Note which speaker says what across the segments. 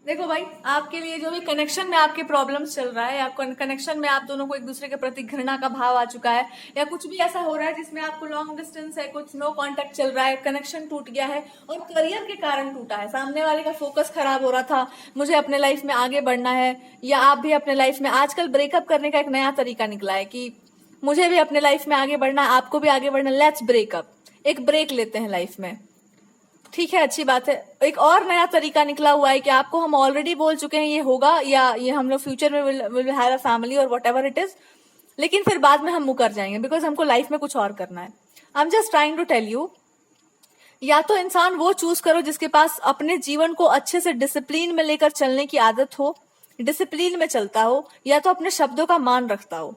Speaker 1: देखो भाई, आपके लिए जो भी कनेक्शन में आपके प्रॉब्लम्स चल रहा है या कनेक्शन में आप दोनों को एक दूसरे के प्रति घृणा का भाव आ चुका है या कुछ भी ऐसा हो रहा है जिसमें आपको लॉन्ग डिस्टेंस है, कुछ नो कांटेक्ट चल रहा है, कनेक्शन टूट गया है और करियर के कारण टूटा है, सामने वाले का फोकस खराब हो रहा था, मुझे अपने लाइफ में आगे बढ़ना है, या आप भी अपने लाइफ में आजकल ब्रेकअप करने का एक नया तरीका निकला है कि मुझे भी अपने लाइफ में आगे बढ़ना है, आपको भी आगे बढ़ना, लेट्स ब्रेकअप, एक ब्रेक लेते हैं लाइफ में। ठीक है, अच्छी बात है। एक और नया तरीका निकला हुआ है कि आपको हम ऑलरेडी बोल चुके हैं ये होगा या ये हम लोग फ्यूचर में विल हैव अ फैमिली और व्हाटएवर इट इज, लेकिन फिर बाद में हम मुकर जाएंगे बिकॉज हमको लाइफ में कुछ और करना है। I am just trying to tell you, या तो इंसान वो चूज करो जिसके पास अपने जीवन को अच्छे से डिसिप्लिन में लेकर चलने की आदत हो, डिसिप्लिन में चलता हो, या तो अपने शब्दों का मान रखता हो।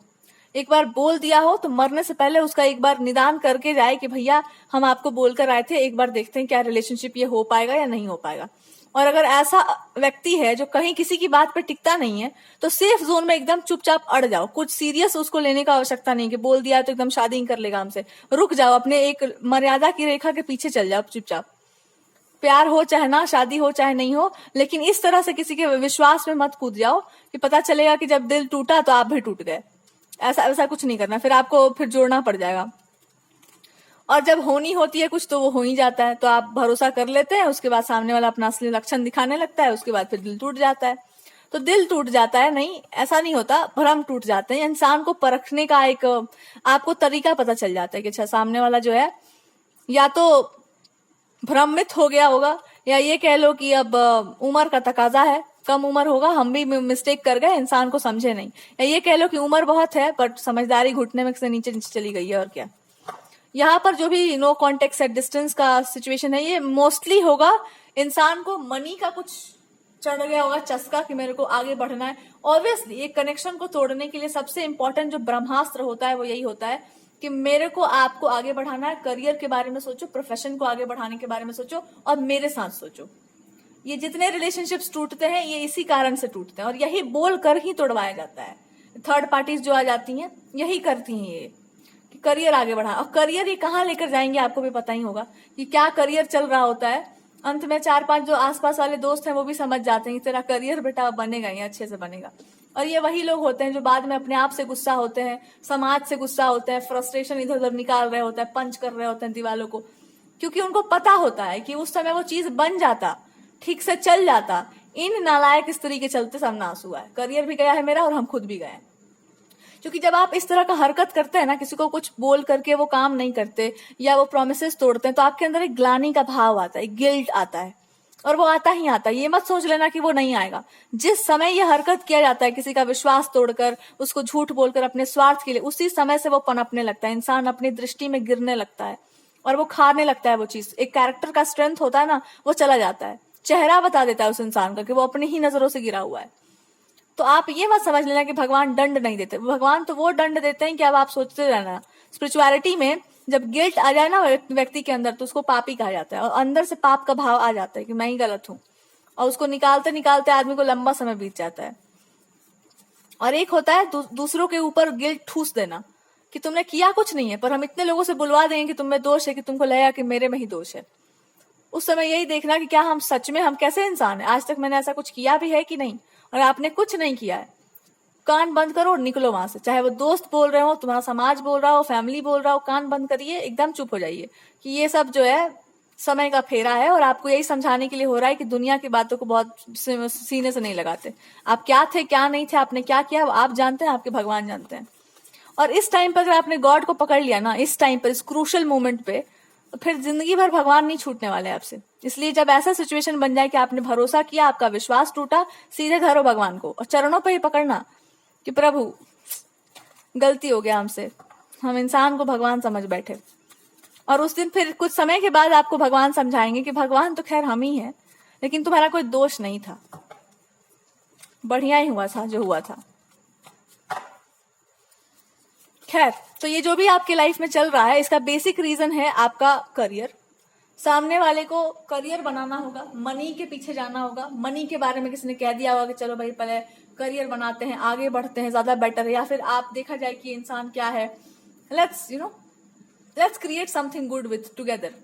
Speaker 1: एक बार बोल दिया हो तो मरने से पहले उसका एक बार निदान करके जाए कि भैया हम आपको बोलकर आए थे, एक बार देखते हैं क्या रिलेशनशिप ये हो पाएगा या नहीं हो पाएगा। और अगर ऐसा व्यक्ति है जो कहीं किसी की बात पे टिकता नहीं है तो सेफ जोन में एकदम चुपचाप अड़ जाओ, कुछ सीरियस उसको लेने का आवश्यकता नहीं कि बोल दिया तो एकदम शादी ही कर लेगा हमसे। रुक जाओ, अपने एक मर्यादा की रेखा के पीछे चल जाओ चुपचाप। प्यार हो चाहे ना, शादी हो चाहे नहीं हो, लेकिन इस तरह से किसी के विश्वास में मत कूद जाओ कि पता चलेगा कि जब दिल टूटा तो आप भी टूट गए। ऐसा ऐसा कुछ नहीं करना, फिर आपको फिर जोड़ना पड़ जाएगा। और जब होनी होती है कुछ तो वो हो ही जाता है, तो आप भरोसा कर लेते हैं, उसके बाद सामने वाला अपना असली लक्षण दिखाने लगता है, उसके बाद फिर दिल टूट जाता है। तो दिल टूट जाता है नहीं, ऐसा नहीं होता, भ्रम टूट जाते हैं। इंसान को परखने का एक आपको तरीका पता चल जाता है कि अच्छा सामने वाला जो है या तो भ्रमित हो गया होगा, या ये कह लो कि अब उम्र का तकाजा है, कम उम्र होगा, हम भी मिस्टेक कर गए, इंसान को समझे नहीं, या ये कह लो कि उम्र बहुत है पर समझदारी घुटने में से नीचे नीचे चली गई है। और क्या, यहाँ पर जो भी नो कॉन्टेक्ट एट डिस्टेंस का सिचुएशन है, ये मोस्टली होगा इंसान को मनी का कुछ चढ़ गया होगा चस्का कि मेरे को आगे बढ़ना है। ऑब्वियसली एक कनेक्शन को तोड़ने के लिए सबसे इंपॉर्टेंट जो ब्रह्मास्त्र होता है वो यही होता है कि मेरे को आपको आगे बढ़ाना है, करियर के बारे में सोचो, प्रोफेशन को आगे बढ़ाने के बारे में सोचो और मेरे साथ सोचो। ये जितने रिलेशनशिप्स टूटते हैं ये इसी कारण से टूटते हैं और यही बोल कर ही तोड़वाया जाता है। थर्ड पार्टीज जो आ जाती हैं यही करती हैं ये कि करियर आगे बढ़ा, और करियर ये कहाँ लेकर जाएंगे आपको भी पता ही होगा कि क्या करियर चल रहा होता है। अंत में 4-5 जो आसपास वाले दोस्त हैं वो भी समझ जाते हैं कि तेरा करियर बेटा बनेगा ही, अच्छे से बनेगा। और ये वही लोग होते हैं जो बाद में अपने आप से गुस्सा होते हैं, समाज से गुस्सा होते हैं, फ्रस्ट्रेशन इधर उधर निकाल रहे होते हैं, पंच कर रहे होते हैं दीवालों को, क्योंकि उनको पता होता है कि उस समय वो चीज बन जाता, ठीक से चल जाता। इन नालायक स्त्री के चलते सब नाश हुआ है, करियर भी गया है मेरा और हम खुद भी गए। क्योंकि जब आप इस तरह का हरकत करते हैं ना, किसी को कुछ बोल करके वो काम नहीं करते या वो प्रोमिसेस तोड़ते हैं, तो आपके अंदर एक ग्लानि का भाव आता है, गिल्ट आता है, और वो आता ही आता है। ये मत सोच लेना कि वो नहीं आएगा। जिस समय ये हरकत किया जाता है किसी का विश्वास तोड़कर, उसको झूठ बोलकर अपने स्वार्थ के लिए, उसी समय से वो पनपने लगता है, इंसान अपनी दृष्टि में गिरने लगता है और वो खाने लगता है वो चीज। एक कैरेक्टर का स्ट्रेंथ होता है ना, वो चला जाता है, चेहरा बता देता है उस इंसान का कि वो अपनी ही नजरों से गिरा हुआ है। तो आप ये मत समझ लेना कि भगवान दंड नहीं देते, भगवान तो वो दंड देते हैं कि अब आप सोचते रहना। स्पिरिचुअलिटी में जब गिल्ट आ जाए ना व्यक्ति के अंदर तो उसको पापी कहा जाता है, और अंदर से पाप का भाव आ जाता है कि मैं ही गलत हूं, और उसको निकालते निकालते आदमी को लंबा समय बीत जाता है। और एक होता है दूसरों के ऊपर गिल्ट ठूस देना कि तुमने किया कुछ नहीं है, पर हम इतने लोगों से बुलवा देंगे कि तुम में दोष है कि तुमको लगेगा कि मेरे में ही दोष है। उस समय यही देखना कि क्या हम सच में, हम कैसे इंसान है, आज तक मैंने ऐसा कुछ किया भी है कि नहीं। और आपने कुछ नहीं किया है, कान बंद करो और निकलो वहां से। चाहे वो दोस्त बोल रहे हो, तुम्हारा समाज बोल रहा हो, फैमिली बोल रहा हो, कान बंद करिए, एकदम चुप हो जाइए कि ये सब जो है समय का फेरा है, और आपको यही समझाने के लिए हो रहा है कि दुनिया की बातों को बहुत सीने से नहीं लगाते। आप क्या थे क्या नहीं थे, आपने क्या किया आप जानते हैं, आपके भगवान जानते हैं। और इस टाइम पर अगर आपने गॉड को पकड़ लिया ना, इस टाइम पर, इस क्रूशल मोमेंट पे, तो फिर जिंदगी भर भगवान नहीं छूटने वाले आपसे। इसलिए जब ऐसा सिचुएशन बन जाए कि आपने भरोसा किया, आपका विश्वास टूटा, सीधे धरो भगवान को और चरणों पर ही पकड़ना कि प्रभु गलती हो गया हमसे, हम इंसान को भगवान समझ बैठे। और उस दिन फिर कुछ समय के बाद आपको भगवान समझाएंगे कि भगवान तो खैर हम ही हैं, लेकिन तुम्हारा कोई दोष नहीं था, बढ़िया ही हुआ था जो हुआ था। खैर, तो ये जो भी आपके लाइफ में चल रहा है इसका बेसिक रीजन है आपका करियर। सामने वाले को करियर बनाना होगा, मनी के पीछे जाना होगा। मनी के बारे में किसी ने कह दिया होगा कि चलो भाई पहले करियर बनाते हैं, आगे बढ़ते हैं, ज्यादा बेटर है। या फिर आप देखा जाए कि इंसान क्या है, let's create something good with together.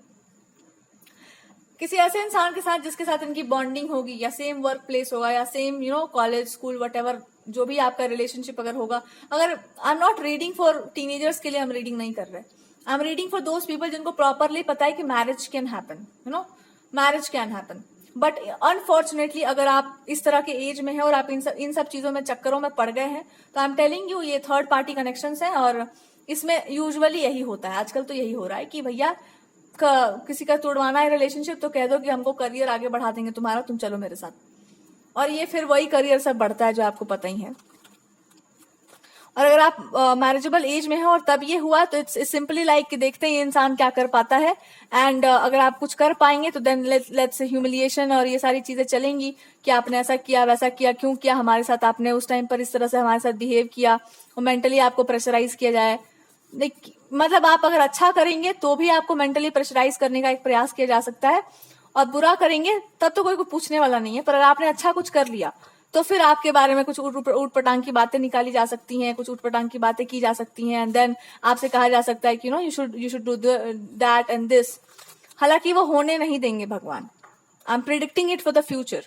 Speaker 1: किसी ऐसे इंसान के साथ जिसके साथ इनकी बॉन्डिंग होगी, या सेम वर्क प्लेस होगा, या सेम कॉलेज स्कूल वट जो भी आपका रिलेशनशिप अगर होगा। अगर I am not reading for teenagers के लिए हम रीडिंग नहीं कर रहे, I am reading for those people जिनको प्रॉपरली पता है कि marriage can happen, marriage can happen. But unfortunately अगर आप इस तरह के एज में हैं और आप इन सब चीजों में चक्करों में पड़ गए हैं, तो आई एम टेलिंग यू ये थर्ड पार्टी कनेक्शंस हैं। और इसमें यूजुअली यही होता है, आजकल तो यही हो रहा है कि भैया किसी का तोड़वाना है रिलेशनशिप तो कह दो कि हमको करियर आगे बढ़ा देंगे तुम्हारा, तुम चलो मेरे साथ, और ये फिर वही करियर सब बढ़ता है जो आपको पता ही है। और अगर आप मैरिजेबल एज में हो और तब ये हुआ, तो इट्स सिंपली लाइक कि देखते हैं ये इंसान क्या कर पाता है, एंड अगर आप कुछ कर पाएंगे तो देन लेट्स ह्यूमिलिएशन और ये सारी चीजें चलेंगी कि आपने ऐसा किया वैसा किया, क्यों किया हमारे साथ, आपने उस टाइम पर इस तरह से हमारे साथ बिहेव किया, और मेंटली आपको प्रेशराइज किया जाए। मतलब आप अगर अच्छा करेंगे तो भी आपको मेंटली प्रेशराइज करने का एक प्रयास किया जा सकता है, और बुरा करेंगे तब तो कोई पूछने वाला नहीं है। पर अगर आपने अच्छा कुछ कर लिया तो फिर आपके बारे में कुछ ऊट पटांग की बातें निकाली जा सकती हैं, कुछ ऊट पटांग की बातें की जा सकती हैं, एंड देन आपसे कहा जा सकता है कि you should do that and this. हालांकि वो होने नहीं देंगे भगवान, I am predicting it for the future.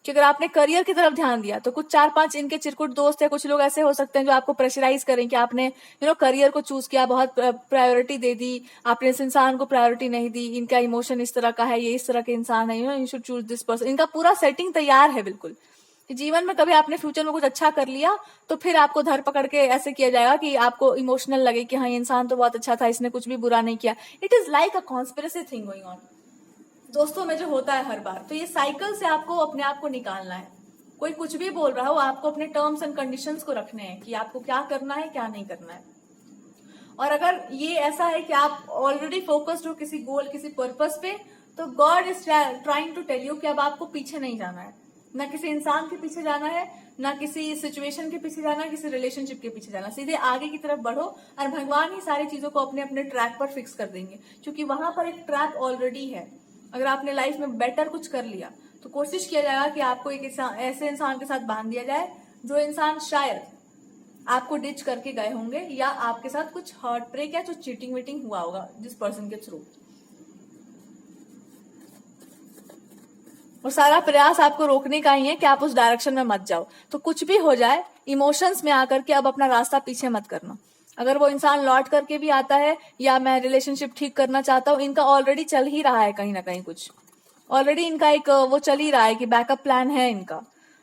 Speaker 1: कि अगर आपने करियर की तरफ ध्यान दिया तो कुछ 4-5 इनके चिरकुट दोस्त या कुछ लोग ऐसे हो सकते हैं जो आपको प्रेशराइज करें कि आपने करियर को चूज किया, बहुत प्रायोरिटी दे दी, आपने इस इंसान को प्रायोरिटी नहीं दी, इनका इमोशन इस तरह का है, ये इस तरह के इंसान है, you should choose this person. इनका पूरा सेटिंग तैयार है बिल्कुल। जीवन में कभी आपने फ्यूचर में कुछ अच्छा कर लिया तो फिर आपको धर पकड़ के ऐसे किया जाएगा कि आपको इमोशनल लगे कि हाँ ये इंसान तो बहुत अच्छा था, इसने कुछ भी बुरा नहीं किया। It is like a conspiracy thing going on दोस्तों में, जो होता है हर बार। तो ये साइकिल से आपको अपने आप को निकालना है। कोई कुछ भी बोल रहा हो, आपको अपने टर्म्स एंड कंडीशंस को रखने हैं कि आपको क्या करना है क्या नहीं करना है। और अगर ये ऐसा है कि आप ऑलरेडी फोकस्ड हो किसी गोल किसी पर्पस पे, तो God is trying to tell you कि अब आपको पीछे नहीं जाना है, ना किसी इंसान के पीछे जाना है, ना किसी सिचुएशन के पीछे जाना है, किसी रिलेशनशिप के पीछे जाना, सीधे आगे की तरफ बढ़ो और भगवान ही सारी चीजों को अपने अपने ट्रैक पर फिक्स कर देंगे, क्योंकि वहां पर एक ट्रैक ऑलरेडी है। अगर आपने लाइफ में बेटर कुछ कर लिया तो कोशिश किया जाएगा कि आपको एक ऐसे इंसान के साथ बांध दिया जाए जो इंसान शायद आपको डिच करके गए होंगे, या आपके साथ कुछ हार्ट ब्रेक या जो चीटिंग वीटिंग हुआ होगा जिस पर्सन के थ्रू। और सारा प्रयास आपको रोकने का ही है कि आप उस डायरेक्शन में मत जाओ। तो कुछ भी हो जाए, इमोशंस में आकर के अब अपना रास्ता पीछे मत करना। अगर वो इंसान लौट करके भी आता है, या मैं रिलेशनशिप ठीक करना चाहता हूँ, इनका ऑलरेडी चल ही रहा है कहीं ना कहीं, कुछ ऑलरेडी इनका एक वो चल ही रहा है कि बैकअप प्लान है इनका।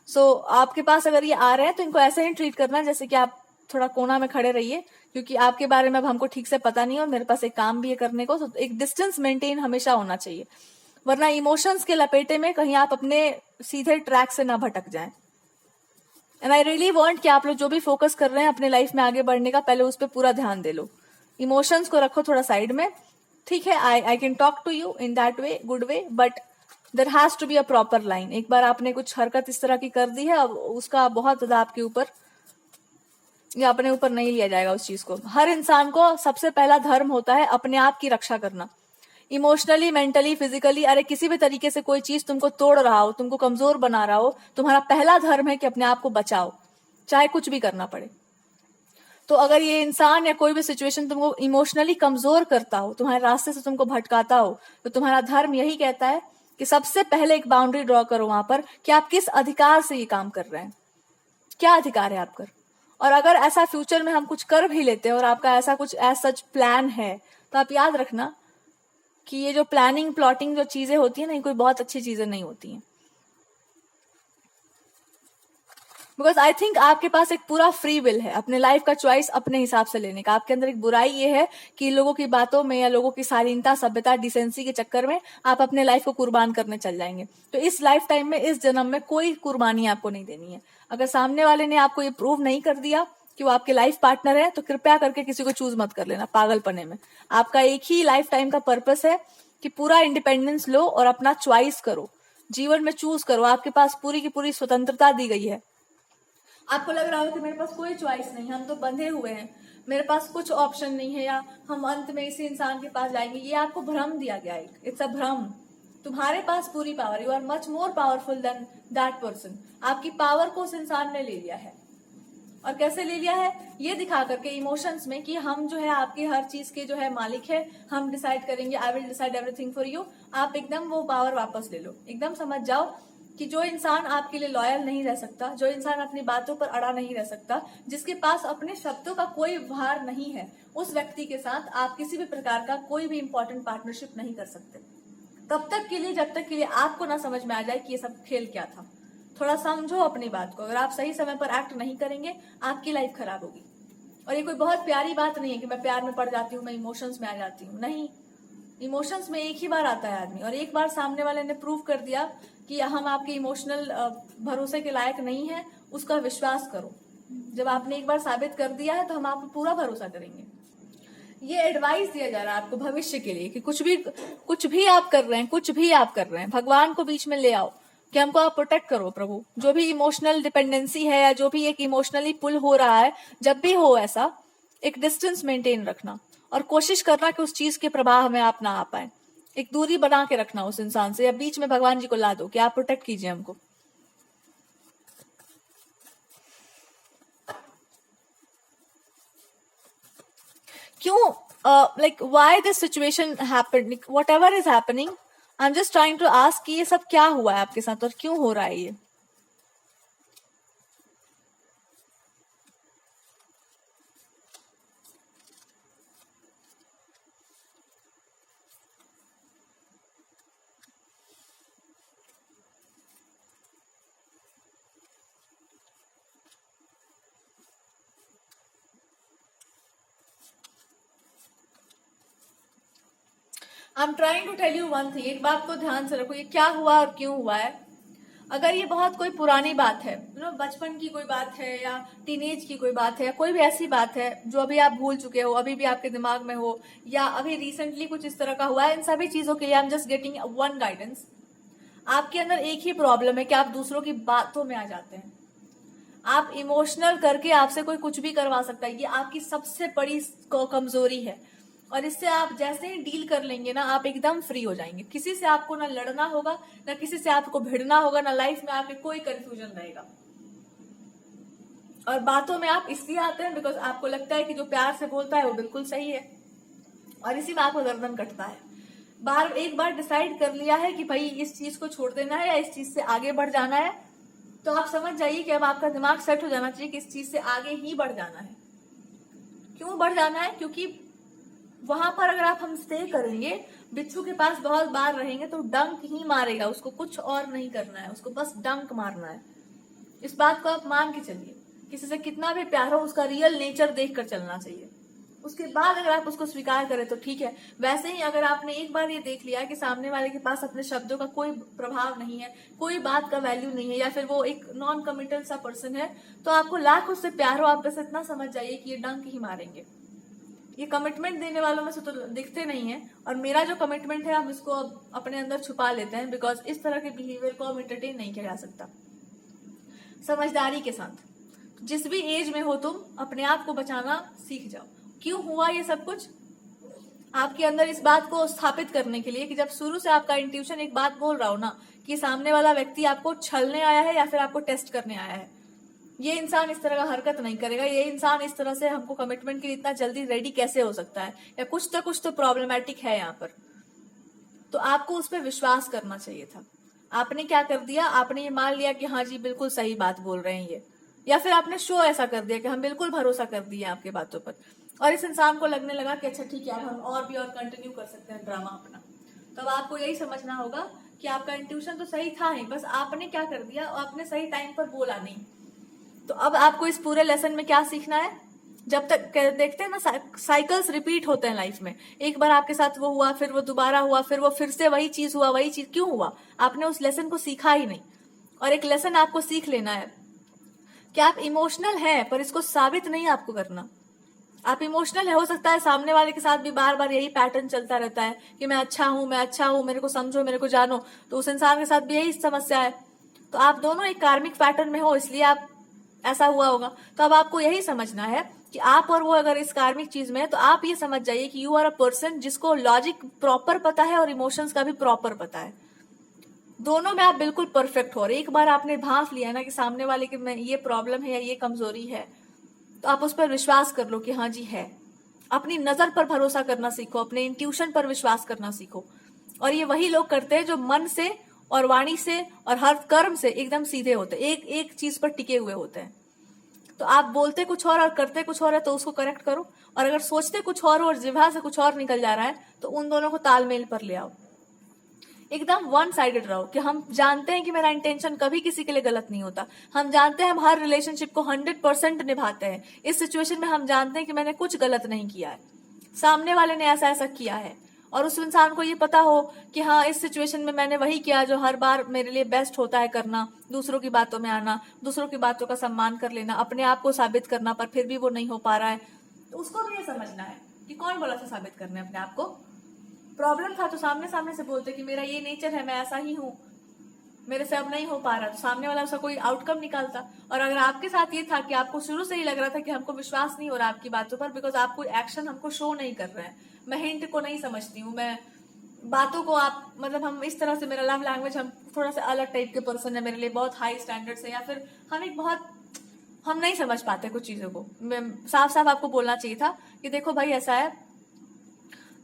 Speaker 1: सो आपके पास अगर ये आ रहे हैं तो इनको ऐसे ही ट्रीट करना जैसे कि आप थोड़ा कोना में खड़े रहिए, क्योंकि आपके बारे में अब हमको ठीक से पता नहीं है और मेरे पास एक काम भी है करने को। तो एक डिस्टेंस मेंटेन हमेशा होना चाहिए, वरना इमोशंस के लपेटे में कहीं आप अपने सीधे ट्रैक से ना भटक जाएं। एंड आई रियली वांट कि आप लोग जो भी फोकस कर रहे हैं अपने लाइफ में आगे बढ़ने का, पहले उस पर पूरा ध्यान दे लो। इमोशंस को रखो थोड़ा साइड में, ठीक है। I can talk to you in that way, good way, but there has to be a proper line. एक बार आपने कुछ हरकत इस तरह की कर दी है, अब उसका बहुत ज्यादा आपके ऊपर या अपने ऊपर नहीं लिया जाएगा उस चीज को। हर इंसान को सबसे पहला धर्म होता है अपने आप की रक्षा करना, इमोशनली, मेंटली, फिजिकली। अरे किसी भी तरीके से कोई चीज तुमको तोड़ रहा हो, तुमको कमजोर बना रहा हो, तुम्हारा पहला धर्म है कि अपने आप को बचाओ, चाहे कुछ भी करना पड़े। तो अगर ये इंसान या कोई भी सिचुएशन तुमको इमोशनली कमजोर करता हो, तुम्हारे रास्ते से तुमको भटकाता हो, तो तुम्हारा धर्म यही कहता है कि सबसे पहले एक बाउंड्री ड्रॉ करो वहां पर कि आप किस अधिकार से ये काम कर रहे हैं, क्या अधिकार है आपका। और अगर ऐसा फ्यूचर में हम कुछ कर भी लेते हैं और आपका ऐसा कुछ एज सच प्लान है, तो आप याद रखना कि ये जो प्लानिंग प्लॉटिंग जो चीजें होती है ना, ये कोई बहुत अच्छी चीजें नहीं होती हैं। बिकॉज आई थिंक आपके पास एक पूरा फ्री विल है अपने लाइफ का चॉइस अपने हिसाब से लेने का। आपके अंदर एक बुराई ये है कि लोगों की बातों में या लोगों की शालीनता, सभ्यता, डिसेंसी के चक्कर में आप अपने लाइफ को कुर्बान करने चल जाएंगे। तो इस लाइफ टाइम में, इस जन्म में कोई कुर्बानी आपको नहीं देनी है। अगर सामने वाले ने आपको ये प्रूव नहीं कर दिया कि वो आपके लाइफ पार्टनर है, तो कृपया करके किसी को चूज मत कर लेना पागलपने में। आपका एक ही लाइफ टाइम का पर्पस है कि पूरा इंडिपेंडेंस लो और अपना चॉइस करो, जीवन में चूज करो। आपके पास पूरी की पूरी स्वतंत्रता दी गई है। आपको लग रहा हो कि मेरे पास कोई चॉइस नहीं, हम तो बंधे हुए हैं, मेरे पास कुछ ऑप्शन नहीं है, या हम अंत में इसी इंसान के पास जाएंगे, ये आपको भ्रम दिया गया है। इट्स अ भ्रम। तुम्हारे पास पूरी power, you are much more powerful than that person. आपकी पावर को उस इंसान ने ले लिया है और कैसे ले लिया है? ये दिखा करके इमोशंस में कि हम जो है आपकी हर चीज के जो है मालिक है, हम डिसाइड करेंगे, I will decide everything for you. आप एकदम वो पावर वापस ले लो, एकदम समझ जाओ कि जो इंसान आपके लिए लॉयल नहीं रह सकता, जो इंसान अपनी बातों पर अड़ा नहीं रह सकता, जिसके पास अपने शब्दों का कोई भार नहीं है, उस व्यक्ति के साथ आप किसी भी प्रकार का कोई भी इंपॉर्टेंट पार्टनरशिप नहीं कर सकते तब तक के लिए, जब तक के लिए आपको ना समझ में आ जाए कि ये सब खेल क्या था। थोड़ा समझो अपनी बात को। अगर आप सही समय पर एक्ट नहीं करेंगे, आपकी लाइफ खराब होगी। और ये कोई बहुत प्यारी बात नहीं है कि मैं प्यार में पड़ जाती हूँ, मैं इमोशंस में आ जाती हूँ। नहीं, इमोशंस में एक ही बार आता है आदमी, और एक बार सामने वाले ने प्रूव कर दिया कि हम आपके इमोशनल भरोसे के लायक नहीं है, उसका विश्वास करो। जब आपने एक बार साबित कर दिया है तो हम आप पर पूरा भरोसा करेंगे। ये एडवाइस दिया जा रहा है आपको भविष्य के लिए कि कुछ भी आप कर रहे हैं, कुछ भी आप कर रहे हैं, भगवान को बीच में ले आओ कि हमको आप प्रोटेक्ट करो प्रभु। जो भी इमोशनल डिपेंडेंसी है या जो भी एक इमोशनली पुल हो रहा है, जब भी हो ऐसा, एक डिस्टेंस मेंटेन रखना और कोशिश करना कि उस चीज के प्रभाव में आप ना आ पाए। एक दूरी बना के रखना उस इंसान से, या बीच में भगवान जी को ला दो कि आप प्रोटेक्ट कीजिए हमको। क्यों like why this situation happened, like, whatever is happening, I'm just trying to ask कि ये सब क्या हुआ है आपके साथ और क्यों हो रहा है ये। I am trying to tell you one thing. एक बात को ध्यान से रखो, ये क्या हुआ और क्यों हुआ है। अगर ये बहुत कोई पुरानी बात है, बचपन की कोई बात है या टीनेज की कोई बात है या कोई भी ऐसी बात है जो अभी आप भूल चुके हो, अभी भी आपके दिमाग में हो, या अभी रिसेंटली कुछ इस तरह का हुआ है, इन सभी चीजों के लिए आई am just getting one guidance. आपके अंदर एक ही प्रॉब्लम है कि आप दूसरों की बातों में आ जाते हैं। आप इमोशनल करके आपसे कोई कुछ भी करवा सकता है, ये आपकी सबसे बड़ी कमजोरी है। और इससे आप जैसे ही डील कर लेंगे ना, आप एकदम फ्री हो जाएंगे। किसी से आपको ना लड़ना होगा, ना किसी से आपको भिड़ना होगा, ना लाइफ में आपके कोई कंफ्यूजन रहेगा। और बातों में आप इसलिए आते हैं बिकॉज आपको लगता है कि जो प्यार से बोलता है वो बिल्कुल सही है, और इसी में आपको गर्दन कटता है। एक बार डिसाइड कर लिया है कि भाई इस चीज को छोड़ देना है या इस चीज से आगे बढ़ जाना है, तो आप समझ जाइए कि अब आपका दिमाग सेट हो जाना चाहिए कि इस चीज से आगे ही बढ़ जाना है। क्यों बढ़ जाना है? क्योंकि वहां पर अगर आप हम स्टे करेंगे, बिच्छू के पास बहुत बार रहेंगे तो डंक ही मारेगा, उसको कुछ और नहीं करना है, उसको बस डंक मारना है। इस बात को आप मान के चलिए। किसी से कितना भी प्यार हो, उसका रियल नेचर देख कर चलना चाहिए। उसके बाद अगर आप उसको स्वीकार करें तो ठीक है। वैसे ही अगर आपने एक बार ये देख लिया कि सामने वाले के पास अपने शब्दों का कोई प्रभाव नहीं है, कोई बात का वैल्यू नहीं है, या फिर वो एक नॉन कमिटल सा पर्सन है, तो आपको लाख उससे प्यार हो, आप बस इतना समझ जाइए कि ये डंक ही मारेंगे। ये कमिटमेंट देने वालों में से तो दिखते नहीं है, और मेरा जो कमिटमेंट है हम इसको अपने अंदर छुपा लेते हैं, बिकॉज इस तरह के बिहेवियर को हम एंटरटेन नहीं किया जा सकता। समझदारी के साथ जिस भी एज में हो, तुम अपने आप को बचाना सीख जाओ। क्यों हुआ ये सब कुछ? आपके अंदर इस बात को स्थापित करने के लिए कि जब शुरू से आपका इंट्यूशन एक बात बोल रहा हो ना कि सामने वाला व्यक्ति आपको छलने आया है या फिर आपको टेस्ट करने आया है, ये इंसान इस तरह का हरकत नहीं करेगा, ये इंसान इस तरह से हमको कमिटमेंट के लिए इतना जल्दी रेडी कैसे हो सकता है, या कुछ तो प्रॉब्लमैटिक है यहाँ पर, तो आपको उस पर विश्वास करना चाहिए था। आपने क्या कर दिया? आपने ये मान लिया कि हाँ जी बिल्कुल सही बात बोल रहे हैं ये, या फिर आपने शो ऐसा कर दिया कि हम बिल्कुल भरोसा कर दिए आपके बातों पर, और इस इंसान को लगने लगा कि अच्छा ठीक है, अब हम और भी और कंटिन्यू कर सकते हैं ड्रामा अपना। तब आपको यही समझना होगा कि आपका इंट्यूशन तो सही था ही, बस आपने क्या कर दिया, आपने सही टाइम पर बोला नहीं। तो अब आपको इस पूरे लेसन में क्या सीखना है? जब तक देखते हैं ना, साइकिल्स रिपीट होते हैं लाइफ में। एक बार आपके साथ वो हुआ, फिर वो दोबारा हुआ, फिर वो फिर से वही चीज हुआ। वही चीज क्यों हुआ? आपने उस लेसन को सीखा ही नहीं। और एक लेसन आपको सीख लेना है कि आप इमोशनल हैं, पर इसको साबित नहीं आपको करना। आप इमोशनल है, हो सकता है सामने वाले के साथ भी बार बार यही पैटर्न चलता रहता है कि मैं अच्छा हूं, मेरे को समझो, मेरे को जानो, तो उस इंसान के साथ भी यही समस्या है। तो आप दोनों एक कार्मिक पैटर्न में हो, इसलिए आप ऐसा हुआ होगा। तो अब आपको यही समझना है कि आप और वो अगर इस कार्मिक चीज में है, तो आप ये समझ जाइए कि यू आर अ पर्सन जिसको लॉजिक प्रॉपर पता है और इमोशंस का भी प्रॉपर पता है। दोनों में आप बिल्कुल परफेक्ट हो। और एक बार आपने भांप लिया ना कि सामने वाले के में ये प्रॉब्लम है या ये कमजोरी है, तो आप उस पर विश्वास कर लो कि हाँ जी है। अपनी नजर पर भरोसा करना सीखो, अपने इंट्यूशन पर विश्वास करना सीखो। और ये वही लोग करते हैं जो मन से और वाणी से और हर कर्म से एकदम सीधे होते हैं, एक एक चीज पर टिके हुए होते हैं। तो आप बोलते कुछ और करते कुछ और है तो उसको करेक्ट करो, और अगर सोचते कुछ और जिह्वा से कुछ और निकल जा रहा है तो उन दोनों को तालमेल पर ले आओ। एकदम वन साइडेड रहो कि हम जानते हैं कि मेरा इंटेंशन कभी किसी के लिए गलत नहीं होता, हम जानते हैं हम हर रिलेशनशिप को 100% निभाते हैं, इस सिचुएशन में हम जानते हैं कि मैंने कुछ गलत नहीं किया है, सामने वाले ने ऐसा ऐसा किया है, और उस इंसान को ये पता हो कि हाँ इस सिचुएशन में मैंने वही किया जो हर बार मेरे लिए बेस्ट होता है करना, दूसरों की बातों में आना, दूसरों की बातों का सम्मान कर लेना, अपने आप को साबित करना, पर फिर भी वो नहीं हो पा रहा है, तो उसको भी ये समझना है कि कौन बोला था साबित करने अपने आप को। प्रॉब्लम था तो सामने सामने से बोलते कि मेरा ये नेचर है, मैं ऐसा ही हूँ, मेरे से अब नहीं हो पा रहा, तो सामने वाला उसका कोई आउटकम निकालता। और अगर आपके साथ ये था कि आपको शुरू से ही लग रहा था कि हमको विश्वास नहीं हो रहा आपकी बातों पर, बिकॉज आप कोई एक्शन हमको शो नहीं कर रहे हैं, मैं हिंट को नहीं समझती हूँ, मैं बातों को आप मतलब हम इस तरह से, मेरा लव लैंग्वेज, हम थोड़ा सा अलग टाइप के पर्सन है, मेरे लिए बहुत हाई स्टैंडर्ड है, या फिर हम नहीं समझ पाते कुछ चीजों को। साफ साफ आपको बोलना चाहिए था कि देखो भाई ऐसा है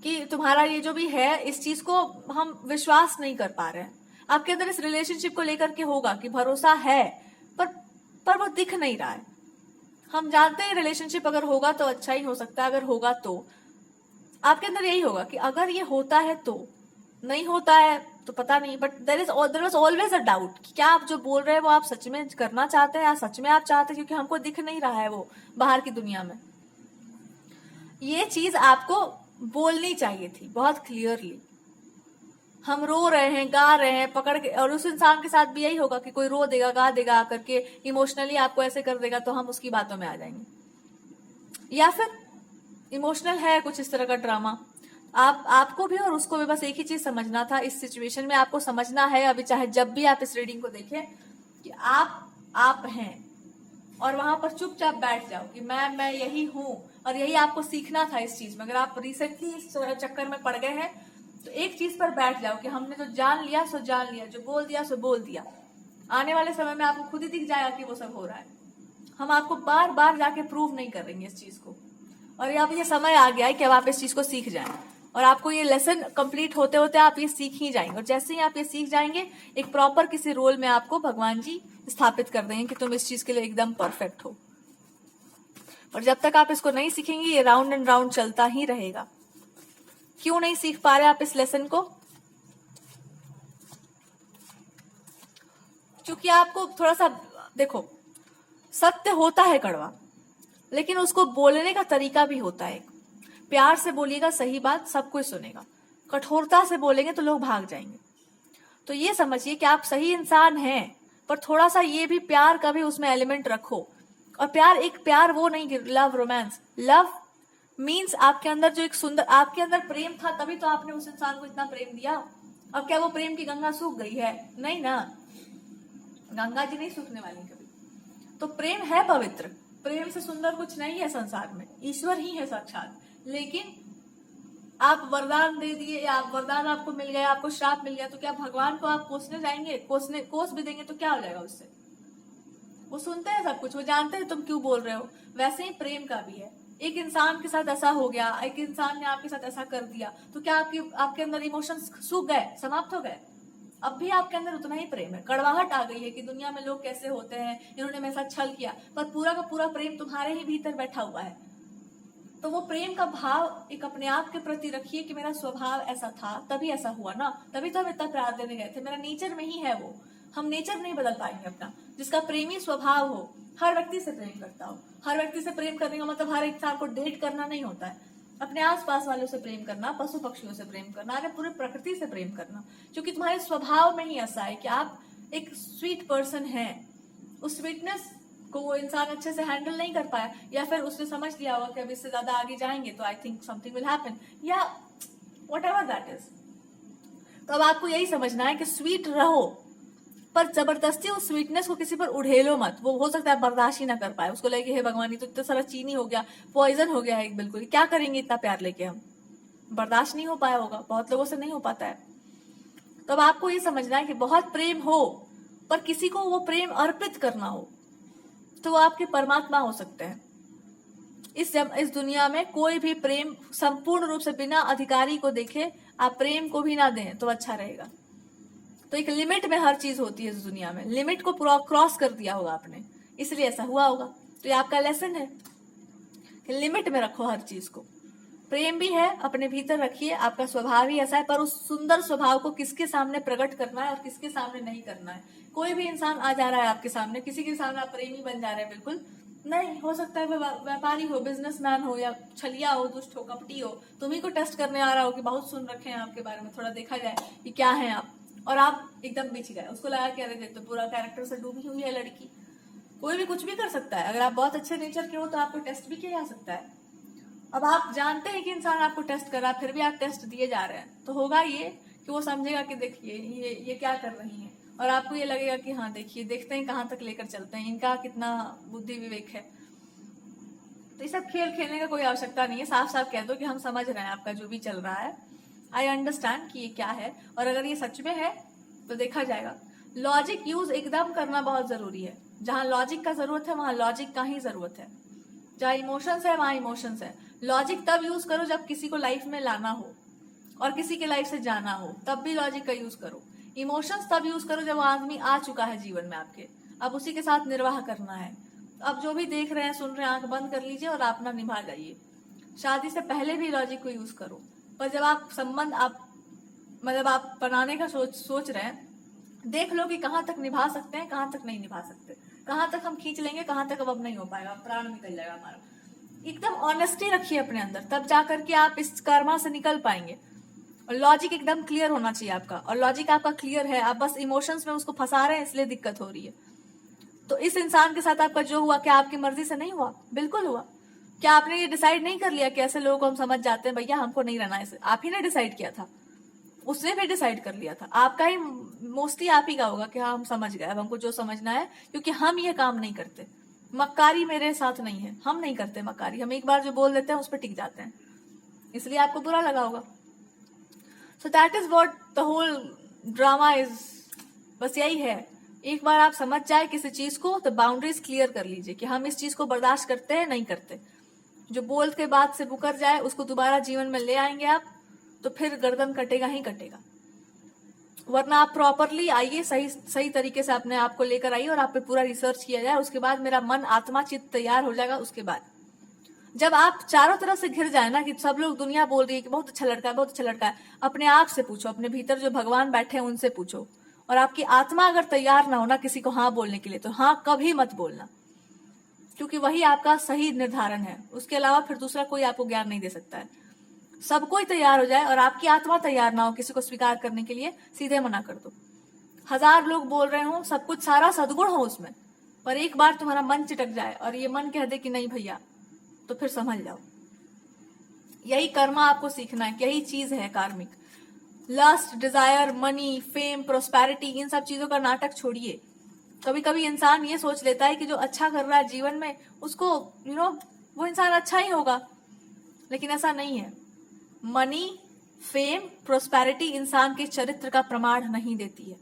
Speaker 1: कि तुम्हारा ये जो भी है इस चीज को हम विश्वास नहीं कर पा रहे हैं, आपके अंदर इस रिलेशनशिप को लेकर के होगा कि भरोसा है, पर वो दिख नहीं रहा है। हम जानते हैं रिलेशनशिप अगर होगा तो अच्छा ही हो सकता है, अगर होगा तो आपके अंदर यही होगा कि अगर ये होता है तो, नहीं होता है तो पता नहीं, but there was always a doubt कि क्या आप जो बोल रहे हैं वो आप सच में करना चाहते हैं या सच में आप चाहते हैं, क्योंकि हमको दिख नहीं रहा है वो बाहर की दुनिया में। ये चीज आपको बोलनी चाहिए थी बहुत क्लियरली। हम रो रहे हैं, गा रहे हैं पकड़ के, और उस इंसान के साथ भी यही होगा कि कोई रो देगा, गा देगा आकर के, इमोशनली आपको ऐसे कर देगा तो हम उसकी बातों में आ जाएंगे। या फिर इमोशनल है कुछ इस तरह का ड्रामा, आपको भी और उसको भी बस एक ही चीज समझना था इस सिचुएशन में, आपको समझना है अभी, चाहे जब भी आप इस रीडिंग को देखें, कि आप हैं, और वहां पर चुपचाप बैठ जाओ कि मैं यही हूं। और यही आपको सीखना था इस चीज में। अगर आप रिसेंटली इस चक्कर में पड़ गए हैं तो एक चीज पर बैठ जाओ कि हमने जो जान लिया सो जान लिया, जो बोल दिया सो बोल दिया। आने वाले समय में आपको खुद ही दिख जाएगा कि वो सब हो रहा है, हम आपको बार बार जाके प्रूव नहीं करेंगे इस चीज को। और अब ये समय आ गया है कि अब आप इस चीज को सीख जाएं, और आपको ये लेसन कंप्लीट होते होते आप ये सीख ही जाएंगे, और जैसे ही आप ये सीख जाएंगे एक प्रॉपर किसी रोल में आपको भगवान जी स्थापित कर देंगे कि तुम इस चीज के लिए एकदम परफेक्ट हो। और जब तक आप इसको नहीं सीखेंगे ये राउंड एंड राउंड चलता ही रहेगा। क्यों नहीं सीख पा रहे आप इस लेसन को? क्योंकि आपको थोड़ा सा देखो, सत्य होता है कड़वा, लेकिन उसको बोलने का तरीका भी होता है। प्यार से बोलिएगा सही बात, सब कोई सुनेगा। कठोरता से बोलेंगे तो लोग भाग जाएंगे। तो ये समझिए कि आप सही इंसान हैं, पर थोड़ा सा ये भी प्यार का भी उसमें एलिमेंट रखो। और प्यार वो नहीं, लव रोमांस, लव मीन्स आपके अंदर जो एक सुंदर, आपके अंदर प्रेम था तभी तो आपने उस इंसान को इतना प्रेम दिया। अब क्या वो प्रेम की गंगा सूख गई है? नहीं ना, गंगा जी नहीं सूखने वाली कभी। तो प्रेम है पवित्र, प्रेम से सुंदर कुछ नहीं है संसार में, ईश्वर ही है साक्षात। लेकिन आप वरदान दे दिए, या वरदान आपको मिल गया, आपको श्राप मिल गया, तो क्या भगवान को आप कोसने जाएंगे? कोस भी देंगे तो क्या हो जाएगा उससे? वो सुनते हैं सब कुछ, वो जानते हैं तुम क्यों बोल रहे हो। वैसे ही प्रेम का भी है, एक इंसान के साथ ऐसा हो गया, एक इंसान ने आपके साथ ऐसा कर दिया, तो क्या आपके अंदर इमोशंस सूख गए, समाप्त हो गए? अब भी आपके अंदर उतना ही प्रेम है। कड़वाहट आ गई है कि दुनिया में लोग कैसे होते हैं, इन्होंने मेरे साथ छल किया, पर पूरा का पूरा प्रेम तुम्हारे ही भीतर बैठा हुआ है। तो वो प्रेम का भाव एक अपने आप के प्रति रखिए कि मेरा स्वभाव ऐसा था, तभी ऐसा हुआ ना, तभी तो हम इतना प्यार देने गए थे, मेरा नेचर में ही है वो। हम नेचर नहीं बदल पाएंगे अपना। जिसका प्रेमी स्वभाव हो, हर व्यक्ति से प्रेम करता हो, हर व्यक्ति से प्रेम करने का मतलब हर इंसान को डेट करना नहीं होता है। अपने आसपास वालों से प्रेम करना, पशु पक्षियों से प्रेम करना, अरे पूरे प्रकृति से प्रेम करना, क्योंकि तुम्हारे स्वभाव में ही ऐसा है कि आप एक स्वीट पर्सन हैं। उस स्वीटनेस को वो इंसान अच्छे से हैंडल नहीं कर पाया, या फिर उसने समझ लिया होगा कि अब इससे ज्यादा आगे जाएंगे तो I think something will happen, या वट एवर दैट इज। तो अब आपको यही समझना है कि स्वीट रहो, पर जबरदस्ती उस स्वीटनेस को किसी पर उड़ेलो मत। वो हो सकता है बर्दाश्त ही ना कर पाए, उसको लगे हे भगवान, तो इतना सारा चीनी हो गया, पॉइजन हो गया है बिल्कुल, क्या करेंगे इतना प्यार लेके हम? बर्दाश्त नहीं हो पाया होगा, बहुत लोगों से नहीं हो पाता है। तो अब आपको ये समझना है कि बहुत प्रेम हो, पर किसी को वो प्रेम अर्पित करना हो, तो वो आपके परमात्मा हो सकते हैं। इस दुनिया में कोई भी प्रेम संपूर्ण रूप से बिना अधिकारी को देखे आप प्रेम को भी ना दें तो अच्छा रहेगा। तो एक लिमिट में हर चीज होती है इस दुनिया में, लिमिट को क्रॉस कर दिया होगा आपने, इसलिए ऐसा हुआ होगा। तो ये आपका लेसन है कि लिमिट में रखो हर चीज को। प्रेम भी है अपने भीतर रखिए, आपका स्वभाव ही ऐसा है, पर उस सुंदर स्वभाव को किसके सामने प्रकट करना है और किसके सामने नहीं करना है। कोई भी इंसान आ जा रहा है आपके सामने, किसी के सामने आप प्रेमी बन जा रहे हैं, बिल्कुल नहीं हो सकता है। व्यापारी हो, बिजनेसमैन हो, या छलिया हो, दुष्ट हो, कपटी हो, तुम्ही को टेस्ट करने आ रहा हो कि बहुत सुन रखे हैं आपके बारे में, थोड़ा देखा जाए कि क्या है आप, और आप एकदम बिछ गए। उसको लगा कि अरे तो पूरा कैरेक्टर से डूबी हुई है लड़की। कोई भी कुछ भी कर सकता है। अगर आप बहुत अच्छे नेचर के हो तो आपको टेस्ट भी किया जा सकता है। अब आप जानते हैं कि इंसान आपको टेस्ट कर रहा है, फिर भी आप टेस्ट दिए जा रहे हैं, तो होगा ये कि वो समझेगा कि देखिए ये क्या कर रही हैं, और आपको ये लगेगा कि हाँ देखिए, देखते हैं कहाँ तक लेकर चलते हैं, इनका कितना बुद्धि विवेक है। तो ये सब खेल खेलने का कोई आवश्यकता नहीं है। साफ साफ कह दो कि हम समझ रहे हैं आपका जो भी चल रहा है, आई अंडरस्टैंड कि ये क्या है, और अगर ये सच में है तो देखा जाएगा। लॉजिक यूज एकदम करना बहुत जरूरी है। जहां लॉजिक का जरूरत है वहां लॉजिक का ही जरूरत है। जहां इमोशंस है वहां इमोशंस है। लॉजिक तब यूज करो जब किसी को लाइफ में लाना हो और किसी के लाइफ से जाना हो, तब भी लॉजिक का यूज करो। इमोशंस तब यूज करो जब आदमी आ चुका है जीवन में आपके, अब उसी के साथ निर्वाह करना है। अब जो भी देख रहे हैं, सुन रहे हैं, आंख बंद कर लीजिए और अपना निभा जाइए। शादी से पहले भी लॉजिक को यूज करो, पर जब आप संबंध आप बनाने का सोच रहे हैं, देख लो कि कहाँ तक निभा सकते हैं, कहाँ तक नहीं निभा सकते, कहाँ तक हम खींच लेंगे, कहाँ तक अब नहीं हो पाएगा, प्राण निकल जाएगा हमारा। एकदम ऑनेस्टी रखिए अपने अंदर, तब जाकर के आप इस कर्मा से निकल पाएंगे। और लॉजिक एकदम क्लियर होना चाहिए आपका, और लॉजिक आपका क्लियर है, आप बस इमोशंस में उसको फंसा रहे हैं, इसलिए दिक्कत हो रही है। तो इस इंसान के साथ आपका जो हुआ, क्या आपकी मर्जी से नहीं हुआ? बिल्कुल हुआ। क्या आपने ये डिसाइड नहीं कर लिया कि ऐसे लोगों को हम समझ जाते हैं, भैया हमको नहीं रहना ऐसे? आप ही ने डिसाइड किया था, उसने भी डिसाइड कर लिया था, आपका ही मोस्टली आप ही का होगा कि हाँ हम समझ गए, अब हमको जो समझना है, क्योंकि हम ये काम नहीं करते। मक्कारी मेरे साथ नहीं है, हम नहीं करते मक्कारी, हम एक बार जो बोल देते हैं उस पर टिक जाते हैं, इसलिए आपको बुरा लगा होगा। So that is what the whole drama is. बस यही है, एक बार आप समझ जाए किसी चीज को तो बाउंड्रीज क्लियर कर लीजिए कि हम इस चीज को बर्दाश्त करते हैं, नहीं करते। जो बोल के बाद से मुकर जाए उसको दोबारा जीवन में ले आएंगे आप, तो फिर गर्दन कटेगा ही कटेगा। वरना आप प्रॉपरली आइए, सही तरीके से अपने आप को लेकर आइए और आप पे पूरा रिसर्च किया जाए, उसके बाद मेरा मन आत्मा चित्त तैयार हो जाएगा। उसके बाद जब आप चारों तरफ से घिर जाए ना कि सब लोग दुनिया बोल रही है कि बहुत अच्छा लड़का है, बहुत अच्छा लड़का है, अपने आप से पूछो, अपने भीतर जो भगवान बैठे हैं उनसे पूछो। और आपकी आत्मा अगर तैयार ना हो ना किसी को हाँ बोलने के लिए, तो हाँ कभी मत बोलना, क्योंकि वही आपका सही निर्धारण है। उसके अलावा फिर दूसरा कोई आपको ज्ञान नहीं दे सकता है। सब कोई तैयार हो जाए और आपकी आत्मा तैयार ना हो किसी को स्वीकार करने के लिए, सीधे मना कर दो। 1000 लोग बोल रहे हो, सब कुछ सारा सदगुण हो उसमें, पर एक बार तुम्हारा मन चिटक जाए और ये मन कह दे कि नहीं भैया, तो फिर समझ जाओ। यही कर्मा आपको सीखना है, यही चीज है karmic. Lust, desire, money, fame, prosperity, इन सब चीजों का नाटक छोड़िए। कभी कभी इंसान ये सोच लेता है कि जो अच्छा कर रहा है जीवन में उसको वो इंसान अच्छा ही होगा, लेकिन ऐसा नहीं है। मनी, फेम, प्रोस्पेरिटी इंसान के चरित्र का प्रमाण नहीं देती है।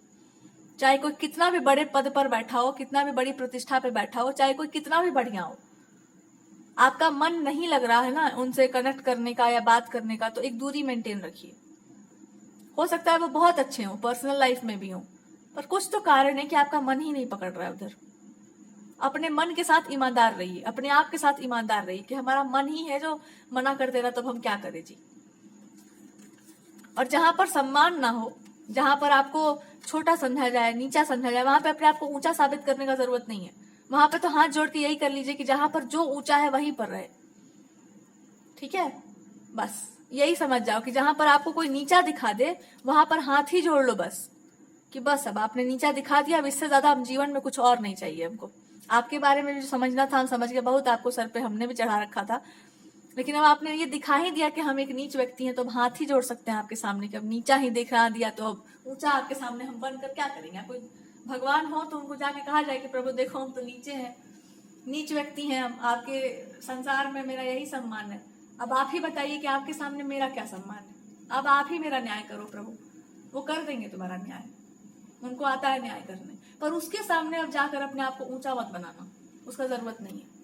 Speaker 1: चाहे कोई कितना भी बड़े पद पर बैठा हो, कितना भी बड़ी प्रतिष्ठा पे बैठा हो, चाहे कोई कितना भी बढ़िया हो, आपका मन नहीं लग रहा है ना उनसे कनेक्ट करने का या बात करने का, तो एक दूरी मेंटेन रखिए। हो सकता है वो बहुत अच्छे हो, पर्सनल लाइफ में भी हो, पर कुछ तो कारण है कि आपका मन ही नहीं पकड़ रहा है उधर। अपने मन के साथ ईमानदार रहिए, अपने आप के साथ ईमानदार रहिए कि हमारा मन ही है जो मना कर दे रहा, तब हम क्या करें जी। और जहां पर सम्मान ना हो, जहां पर आपको छोटा समझा जाए, नीचा समझा जाए, वहां पे अपने आप को ऊंचा साबित करने का जरूरत नहीं है। वहां पे तो हाथ जोड़ के यही कर लीजिए कि जहां पर जो ऊंचा है वहीं पर रहे। ठीक है, बस यही समझ जाओ कि जहां पर आपको कोई नीचा दिखा दे वहां पर हाथ ही जोड़ लो बस, कि बस अब आपने नीचा दिखा दिया, अब इससे ज्यादा हम जीवन में कुछ और नहीं चाहिए हमको। आपके बारे में जो समझना था हम समझ गए, बहुत आपको सर पे हमने भी चढ़ा रखा था, लेकिन अब आपने ये दिखा ही दिया कि हम एक नीच व्यक्ति हैं, तो अब हाथ ही जोड़ सकते हैं आपके सामने कि अब नीचा ही दिखा दिया, तो अब ऊंचा आपके सामने हम बनकर क्या करेंगे। कोई भगवान हो तो उनको जाके कहा जाए कि प्रभु देखो हम तो नीचे हैं, नीच व्यक्ति हैं हम, आपके संसार में मेरा यही सम्मान है, अब आप ही बताइए कि आपके सामने मेरा क्या सम्मान है, अब आप ही मेरा न्याय करो प्रभु। वो कर देंगे तुम्हारा न्याय, उनको आता है न्याय करने, पर उसके सामने अब जाकर अपने आप को ऊंचा मत बनाना, उसका जरूरत नहीं है।